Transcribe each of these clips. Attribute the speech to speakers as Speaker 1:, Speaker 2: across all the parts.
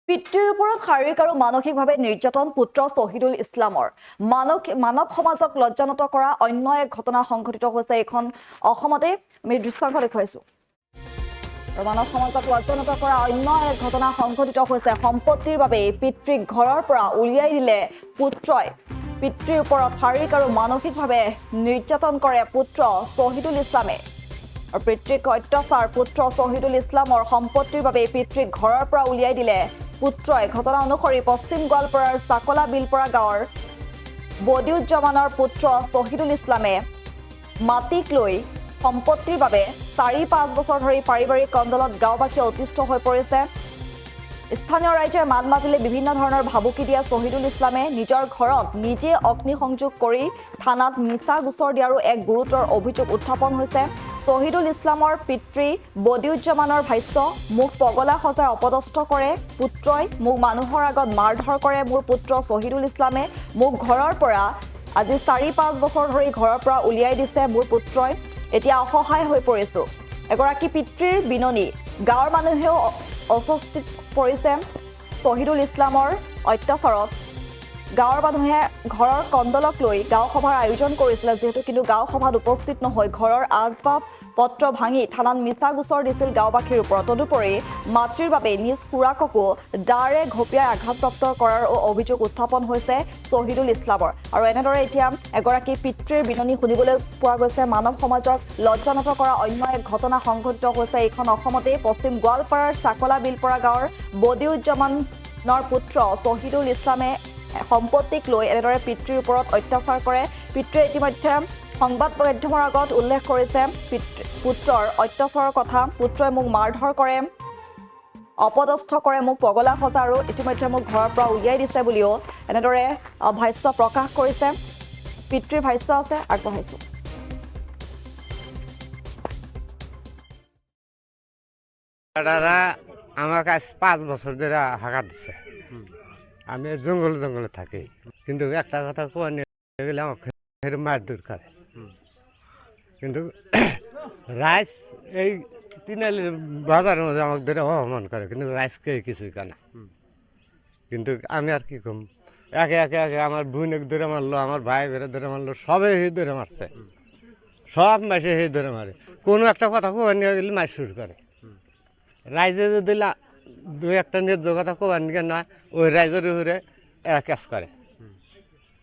Speaker 1: পিতৃৰ ওপৰত শাৰীৰিক আৰু মানসিকভাৱে নিৰ্যাতন পুত্ৰ শহীদুল ইছলামৰ মানৱ সমাজক লজ্জানত কৰা অন্য এক ঘটনা সংঘটিত হৈছে। এইখন অসমতে আমি দৃশ্যাংশ দেখুৱাইছো। মানৱ সমাজক লজ্জানত কৰা অন্য এক ঘটনা সংঘটিত হৈছে। সম্পত্তিৰ বাবে পিতৃক ঘৰৰ পৰা উলিয়াই দিলে পুত্ৰই। পিতৃৰ ওপৰত শাৰীৰিক আৰু মানসিকভাৱে নিৰ্যাতন কৰে পুত্ৰ শহীদুল ইছলামে। আৰু পিতৃক অত্যাচাৰ পুত্ৰ শহীদুল ইছলামৰ সম্পত্তিৰ বাবে পিতৃক ঘৰৰ পৰা উলিয়াই দিলে পুত্ৰই। ঘটনা অনুসৰি পশ্চিম গোৱালপাৰাৰ চাকলা বিলপৰা গাঁৱৰ বদিউজ্জামানৰ পুত্ৰ শহীদুল ইছলামে মাটিক লৈ সম্পত্তিৰ বাবে ৪-৫ বছৰ ধৰি পাৰিবাৰিক কন্দলত গাঁওবাসী অতিষ্ঠ হৈ পৰিছে। স্থানীয় ৰাইজে মাত মাতিলে বিভিন্ন ধৰণৰ ভাবুকি দিয়া শহীদুল ইছলামে নিজৰ ঘৰত নিজে অগ্নিসংযোগ কৰি থানাত মিছা গোচৰ দিয়াৰো এক গুৰুতৰ অভিযোগ উত্থাপন হৈছে। শহীদুল ইছলামৰ পিতৃ বদিউজ্জামানৰ ভাষ্য, মোক পগলা সজাই অপদস্থ কৰে পুত্ৰই, মোক মানুহৰ আগত মাৰধৰ কৰে মোৰ পুত্ৰ শহীদুল ইছলামে, মোক ঘৰৰ পৰা আজি ৪-৫ বছৰ ধৰি ঘৰৰ পৰা উলিয়াই দিছে মোৰ পুত্ৰই। এতিয়া অসহায় হৈ পৰিছো। এগৰাকী পিতৃৰ বিননি। গাঁৱৰ মানুহেও অস্বস্তিত পৰিছে শহীদুল ইছলামৰ অত্যাচাৰত। গাঁৱৰ মানুহে ঘৰৰ কন্দলক লৈ গাঁও সভাৰ আয়োজন কৰিছিলে, যিহেতু কিন্তু গাঁও সভাত উপস্থিত নহৈ ঘৰৰ আচবাব পত্ৰ ভাঙি থানাত মিছা গোচৰ দিছিল গাঁওবাসীৰ ওপৰত। তদুপৰি মাতৃৰ বাবে নিজ খুৰাককো দাৰে ঘপিয়াই আঘাতপ্ৰাপ্ত কৰাৰ অভিযোগ উত্থাপন হৈছে শহীদুল ইছলামৰ। আৰু এনেদৰে এতিয়া এগৰাকী পিতৃৰ বিননি শুনিবলৈ পোৱা গৈছে। মানৱ সমাজক লজ্জানত কৰা অন্য এক ঘটনা সংঘটিত হৈছে। এইখন অসমতেই পশ্চিম গোৱালপাৰাৰ চাকলা বিলপৰা গাঁৱৰ বদিউজ্জামানৰ পুত্ৰ শহীদুল ইছলামে সম্পত্তিক লৈ এনেদৰে পিতৃৰ ওপৰত অত্যাচাৰ কৰে। পিতৃয়ে ইতিমধ্যে সংবাদ মাধ্যমৰ আগত উল্লেখ কৰিছে পুত্ৰৰ অত্যাচাৰৰ কথা। পুত্ৰই মোক মাৰধৰ কৰে, অপদস্থ কৰে, মোক পগলা সজা আৰু ইতিমধ্যে মোক ঘৰৰ পৰা উলিয়াই দিছে বুলিও এনেদৰে ভাষ্য প্ৰকাশ কৰিছে। পিতৃৰ ভাষ্য আছে, আগবঢ়াইছো।
Speaker 2: আমাকে আজ 5 বছর ধরে হাঁকা দিচ্ছে। আমি জঙ্গলে থাকি, কিন্তু একটা কথা কোয়া নিয়ে গেলে আমাকে মারধর করে। কিন্তু রাইস এই তিনালি বাজারের মধ্যে আমাকে ধরে অপমান করে, কিন্তু রাইসকে কিছুই কানা। কিন্তু আমি আর কি কম, একে একে আমার বোনকে ধরে মারলো, আমার ভাই ধরে মারলো, সবে ধরে মারছে। সব মাসে ধরে মারে। কোনো একটা কথা কোয়া নিয়ে গেলে মার শুরু করে। রাইজে যদি 2-1টা ন্যায্য কথা কোবার নিকে না, ওই রাইজের উপরে ক্যাশ করে।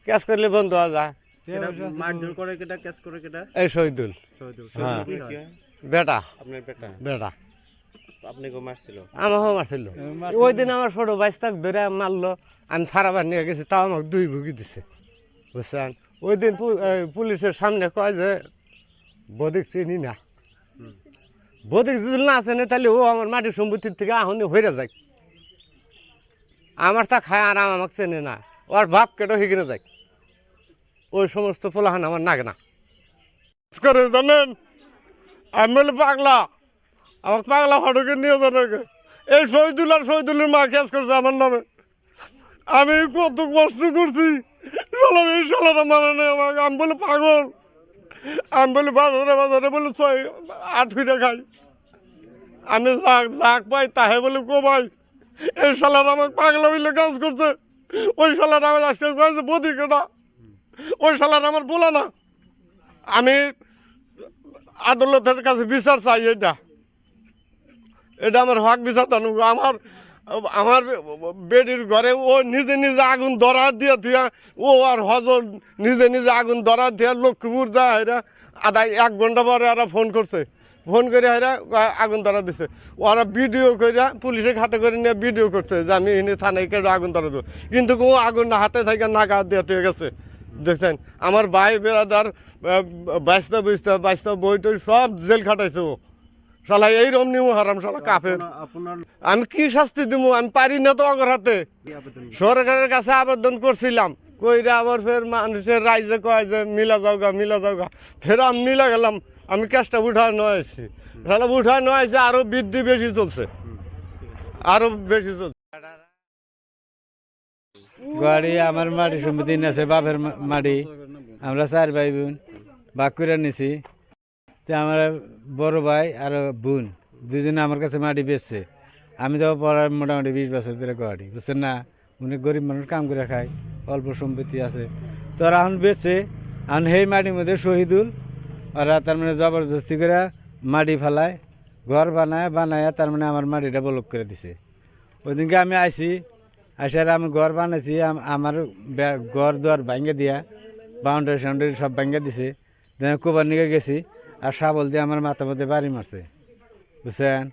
Speaker 2: ক্যাশ করলে বন্ধ হওয়া যায়।
Speaker 3: মারধর করে কেটা, কেস করে কেটা?
Speaker 2: এই শহীদুল। হ্যাঁ, বেটা।
Speaker 3: আপনার বেটা?
Speaker 2: বেটা
Speaker 3: আপনাকে মারছিল?
Speaker 2: আমাকেও মারছিল। ওই দিন আমার ছোট বাইশটাক ধরে মারলো, আমি সারাবার নিয়ে গেছি, তাও আমাকে 2 ভুগি দিছে, বুঝছেন। ওই দিন পুলিশের সামনে কয় যে বদিক চিনি না। বদিক যদি না আছে না, তাহলে ও আমার মাটির সম্পত্তির থেকে আহনে হইরা যায়। আমার তা খায় আর আমাকে চেনে না, ওর বাপ কেটো হিগড়ে যায়। ওই সমস্ত পোলাহান আমার নাগে না করে, জানেন। আমি বলে পাগলা, আমাকে পাগলা ফটোকে নিয়ে জানাকে এই শহীদুল আর শহীদুলের মা কেস করছে আমার নামে। আমি কত কষ্ট করছি, এই সালারা মানে নেই আমাকে। আমি বলে পাগল, আমি বলি বাজারে বলে 6-8 ফিটে খাই। আমি যাক পাই তাহে বলে ভাই এই শালার আমাকে পাগলা হইলে কাজ করছে। ওই শালার আমার আজকে কয়েছে বদি কেটা, ওই শালার আমার বলা না। আমি আদালতের কাছে বিচার চাই। এটা আমার হক বিচার জানু। আমার বেডির ঘরে ও নিজে আগুন ধরা দিয়ে থিয়া, ও আর হজর নিজে আগুন ধরা দিয়া লক্ষ্মীপুর যায়। এরা আধা 1 ঘন্টা পরে ওরা ফোন করছে, ফোন করে এরা আগুন ধরা দিছে। ওরা ভিডিও করে পুলিশের হাতে করে নিয়ে ভিডিও করছে যে আমি এনে থানায় কেটে আগুন ধরা দেবো, কিন্তু ও আগুন হাতে থেকে নাকা দিয়ে হয়ে গেছে। দেখছেন, আমার ভাই বেড়াদার বাইশটা বই টই সব জেল খাটাইছে ও শালা। এই রমনিও হারাম শালা কাফের। আমি কি শাস্তি দিব? আমি পারি না তো অগর হাতে। সরকারের কাছে আবেদন করছিলাম, কইরা আবার ফের মানুষের রাইজে কয় যে মিলা যাওগা। ফের আমি মিলা গেলাম, আমি কেসটা উঠায় নয় আসছি। শালা উঠায় নয় আসছে, আরো বৃদ্ধি বেশি চলছে, আরো বেশি চলছে।
Speaker 4: গাড়ি আমার মাটি সম্পত্তি আছে, বাপের মাটি। আমরা 4 ভাই বোন ভাগ করে নিছি। আমার বড় ভাই আর বোন দুজনে আমার কাছে মাটি বেচছে। আমি তো পড়ার মোটামুটি 20 বছর ধরে গুয়াহাটি, বুঝছেন না? উনি গরিব মানুষ, কাম করে খায়, অল্প সম্পত্তি আছে। তো ওরা এখন বেচছে, এখন সেই মাটির মধ্যে শহীদুল ওরা তার মানে জবরদস্তি করে মাটি ফেলায়, ঘর বানায় তার মানে আমার মাটিটা ব্লক করে দিছে। ওই দিনকে আমি আইছি, আসার আমি ঘর বানাইছি, আমার ঘর দুয়ার ভাঙ্গে দিয়া, বাউন্ডারি সাউন্ডারি সব ভাঙ্গে দিছে। কোবার নিয়ে গেছি, আর শাবল দিয়ে আমার মাথার মধ্যে বাড়ি মারছে, বুঝছেন?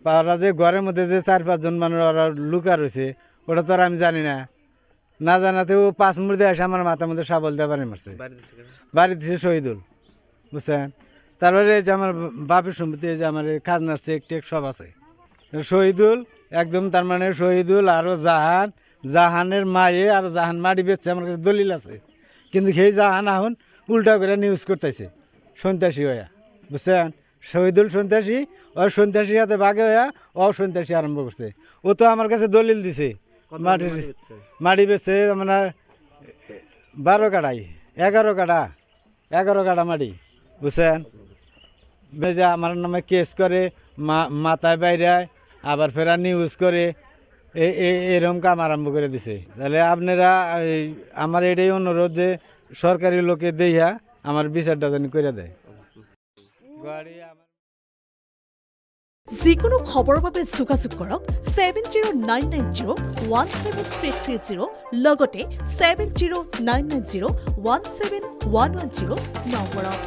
Speaker 4: ওরা যে ঘরের মধ্যে যে 4-5 জন মানুষ ওরা লুকা রয়েছে, ওটা তো আর আমি জানি না, না জানাতেও 5 মুহূর্তে এসে আমার মাথার মধ্যে শাবল দিয়ে বাড়ি মারছে। বাড়ি দিছে শহীদুল, বুঝছেন? তারপরে এই যে আমার বাপের সম্পত্তি, এই যে আমার খাজনার চেক টেক সব আছে। শহীদুল একদম তার মানে শহীদুল আরও জাহানের মায়ে আর জাহান মাটি বেচছে, আমার কাছে দলিল আছে। কিন্তু সেই জাহান এখন উল্টা করে নিউজ করতেছে সন্ত্রাসী হইয়া, বুঝছেন? শহীদুল সন্ত্রাসী, ও সন্ত্রাসীর হাতে বাঘে হইয়া ও সন্ত্রাসী আরম্ভ করছে। ও তো আমার কাছে দলিল দিছে, মাটি বেচছে আপনার 12 কাঠায় 11 কাঠা মাটি, বুঝছেন? যে আমার নামে কেস করে, মাথায় বাইরে আবার ফেরা নিউজ করে, এরকম কাম আরম্ভ করে দিছে। তাহলে আপনারা আমার এটাই অনুরোধ যে সরকারি লোকে দেইয়া আমার বিচারটা যেন করে দেয়।
Speaker 5: যিকোনো খবৰৰ বাবে যোগাযোগ কৰক 7099017330 লগতে 7099017110 নম্বৰত।